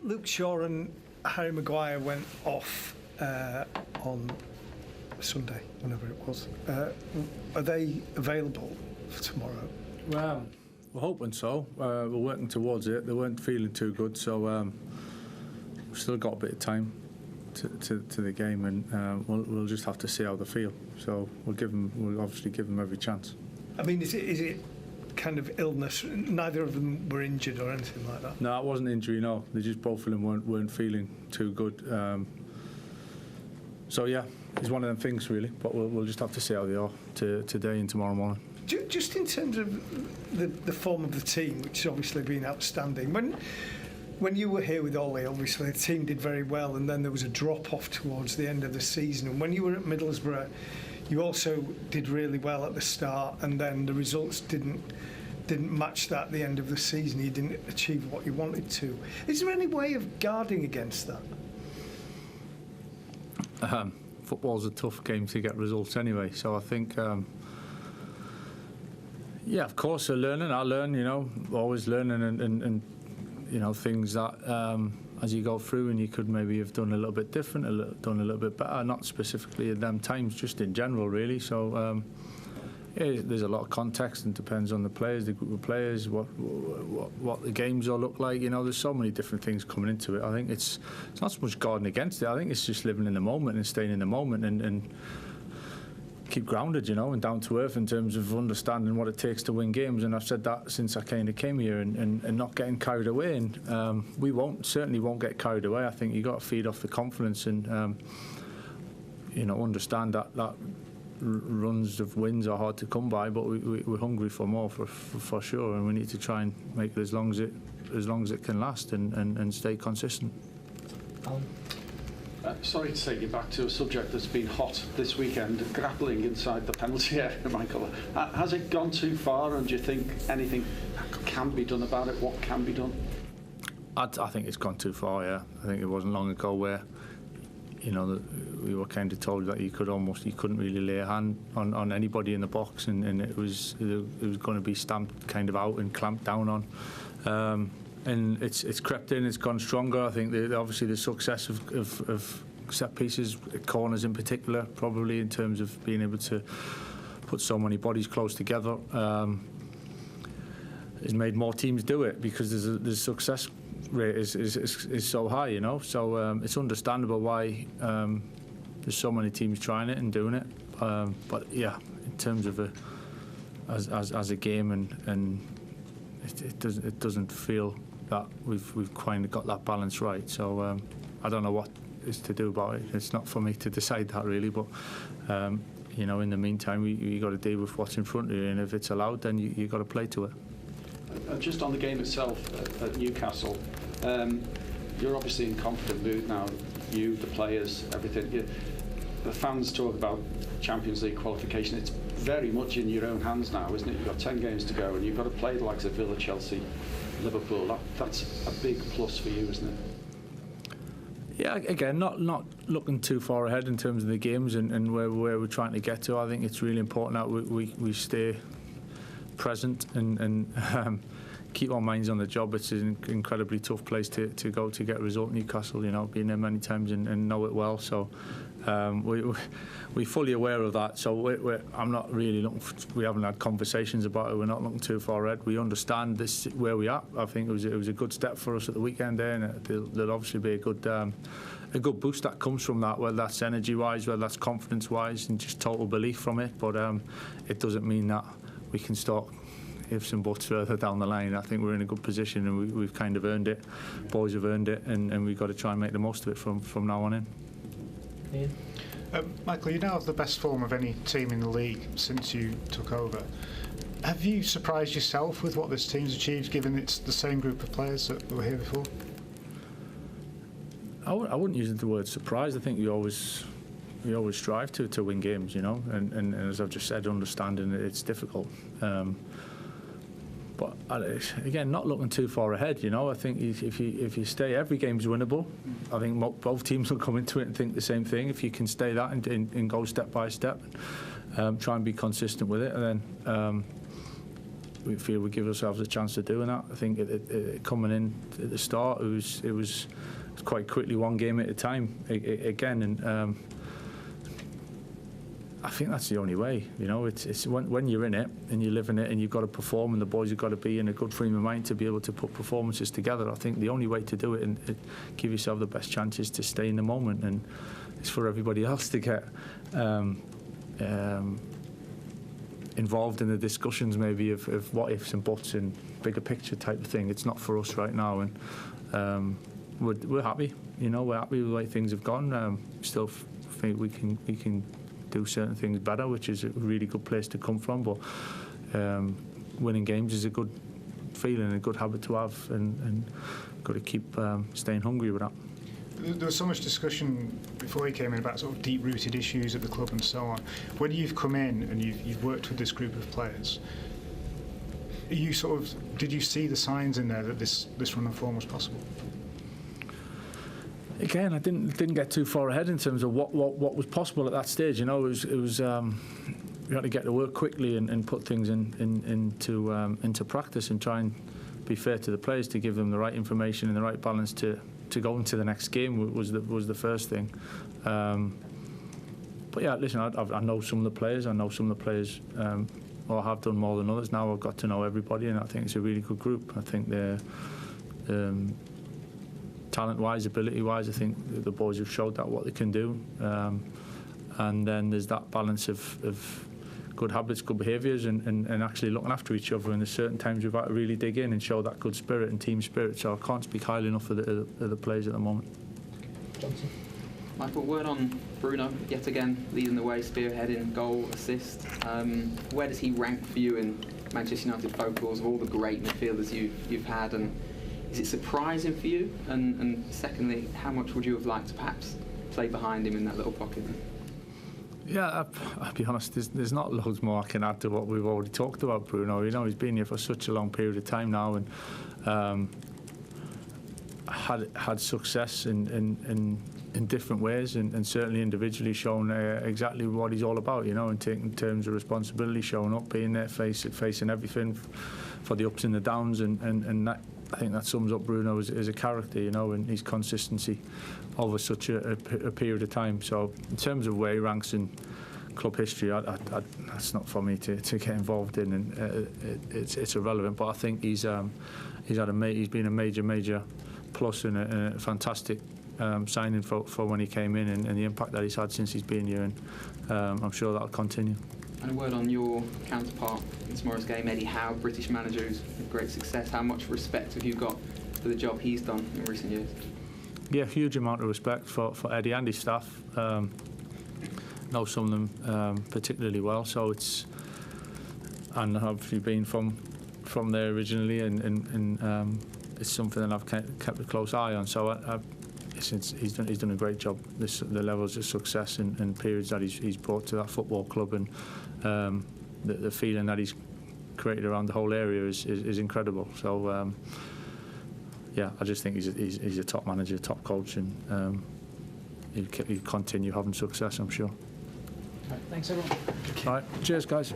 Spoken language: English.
Luke Shaw and Harry Maguire went off on Sunday, whenever it was. Are they available for tomorrow? Well, we're hoping so. We're working towards it. They weren't feeling too good, so we've still got a bit of time to the game, and we'll just have to see how they feel. So we'll obviously give them every chance. I mean, is it kind of illness? Neither of them were injured or anything like that? No, it wasn't injury, no. They just both of them weren't feeling too good. So yeah, it's one of them things really, but we'll just have to see how they are today and tomorrow morning. Just in terms of the form of the team, which has obviously been outstanding, when you were here with Ollie, obviously the team did very well, and then there was a drop-off towards the end of the season, and when you were at Middlesbrough, you also did really well at the start, and then the results didn't match that at the end of the season. You didn't achieve what you wanted to. Is there any way of guarding against that? Football's a tough game to get results anyway, so I think yeah, of course they're learning. I learn, always learning, and things that as you go through, and you could maybe have done a little bit different, done a little bit better, not specifically at them times, just in general really. So yeah, there's a lot of context, and depends on the players, the group of players, what the games all look like. There's so many different things coming into it. I think it's not so much guarding against it. I think it's just living in the moment and staying in the moment, and keep grounded, and down to earth in terms of understanding what it takes to win games. And I've said that since I kind of came here, and not getting carried away. And we certainly won't get carried away. I think you got to feed off the confidence, and understand that runs of wins are hard to come by, but we're hungry for more for sure, and we need to try and make it as long as it can last, and stay consistent. Sorry to take you back to a subject that's been hot this weekend, grappling inside the penalty area, Michael. Has it gone too far, and do you think anything can be done about it? What can be done? I think it's gone too far, yeah. I think it wasn't long ago where we were kind of told that you couldn't really lay a hand on anybody in the box, and it was going to be stamped kind of out and clamped down on. And it's crept in, it's gone stronger. I think obviously the success of set pieces, corners in particular, probably in terms of being able to put so many bodies close together, has made more teams do it, because the success rate is so high, So it's understandable why there's so many teams trying it and doing it. But yeah, in terms of as a game, and it doesn't feel that we've kind of got that balance right. So I don't know what is to do about it. It's not for me to decide that really, but in the meantime, you got to deal with what's in front of you, and if it's allowed, then you got to play to it. Just on the game itself at Newcastle, you're obviously in confident mood now. You, the players, everything. The fans talk about Champions League qualification. It's very much in your own hands now, isn't it? You've got 10 games to go, and you've got to play the likes of Villa, Chelsea, Liverpool. That's a big plus for you, isn't it? Yeah, again, not looking too far ahead in terms of the games and where we're trying to get to. I think it's really important that we stay present and keep our minds on the job. It's an incredibly tough place to go to get a result. Newcastle, been there many times and know it well. So we're fully aware of that. So I'm not really looking. We haven't had conversations about it. We're not looking too far ahead. We understand this where we are. I think it was a good step for us at the weekend there, and there'll obviously be a good boost that comes from that, whether that's energy-wise, whether that's confidence-wise, and just total belief from it. But it doesn't mean that we can start ifs and buts further down the line. I think we're in a good position, and we've kind of earned it. Boys have earned it, and we've got to try and make the most of it from now on in. Ian? Michael, you now have the best form of any team in the league since you took over. Have you surprised yourself with what this team's achieved, given it's the same group of players that were here before? I wouldn't use the word surprise. I think we always strive to win games, and as I've just said, understanding that it's difficult. But again, not looking too far ahead. I think if you stay, every game's winnable. I think both teams will come into it and think the same thing. If you can stay that and go step by step, try and be consistent with it, and then we feel we give ourselves a chance of doing that. I think coming in at the start, it was quite quickly one game at a time again, and I think that's the only way. You know, it's when you're in it and you live in it and you've got to perform, and the boys have got to be in a good frame of mind to be able to put performances together. I think the only way to do it and give yourself the best chances to stay in the moment, and it's for everybody else to get involved in the discussions maybe of what ifs and buts and bigger picture type of thing. It's not for us right now, and we're happy. You know, we're happy with the way things have gone. Still think we can do certain things better, which is a really good place to come from. But winning games is a good feeling, a good habit to have, and got to keep staying hungry with that. There was so much discussion before you came in about sort of deep-rooted issues at the club and so on. When you've come in and you've worked with this group of players, did you see the signs in there that this run of form was possible? Again, I didn't get too far ahead in terms of what was possible at that stage. You know, it was we had to get to work quickly and put things into practice and try and be fair to the players, to give them the right information and the right balance to go into the next game was the first thing. But yeah, listen, I know some of the players. I know some of the players, or have done more than others. Now I've got to know everybody, and I think it's a really good group. I think they're talent-wise, ability-wise, I think the boys have showed that what they can do. And then there's that balance of good habits, good behaviours, and actually looking after each other. And there's certain times we've had to really dig in and show that good spirit and team spirit. So I can't speak highly enough of the players at the moment. Johnson. Michael, word on Bruno, yet again leading the way, spearheading, goal, assist. Where does he rank for you in Manchester United focals of all the great midfielders you've had? And is it surprising for you? And secondly, how much would you have liked to perhaps play behind him in that little pocket? Yeah, I'll be honest, there's not loads more I can add to what we've already talked about, Bruno. You know, he's been here for such a long period of time now, and had success in different ways, and certainly individually shown exactly what he's all about, you know, and taking terms of responsibility, showing up, being there, facing everything for the ups and the downs, and that, I think that sums up Bruno as a character, you know, and his consistency over such a period of time. So in terms of where he ranks in club history, that's not for me to get involved in, and it's irrelevant. But I think he's been a major plus and a fantastic signing for when he came in, and the impact that he's had since he's been here, and I'm sure that'll continue. And a word on your counterpart in tomorrow's game, Eddie Howe, British manager who's had great success. How much respect have you got for the job he's done in recent years? Yeah, huge amount of respect for Eddie and his staff. Know some of them particularly well, so and obviously been from there originally, and it's something that I've kept a close eye on. So he's done a great job. The levels of success and periods that he's brought to that football club, and the feeling that he's created around the whole area is incredible. So yeah, I just think he's a top manager, top coach, and he'll continue having success, I'm sure. Right, thanks everyone. All right, cheers guys.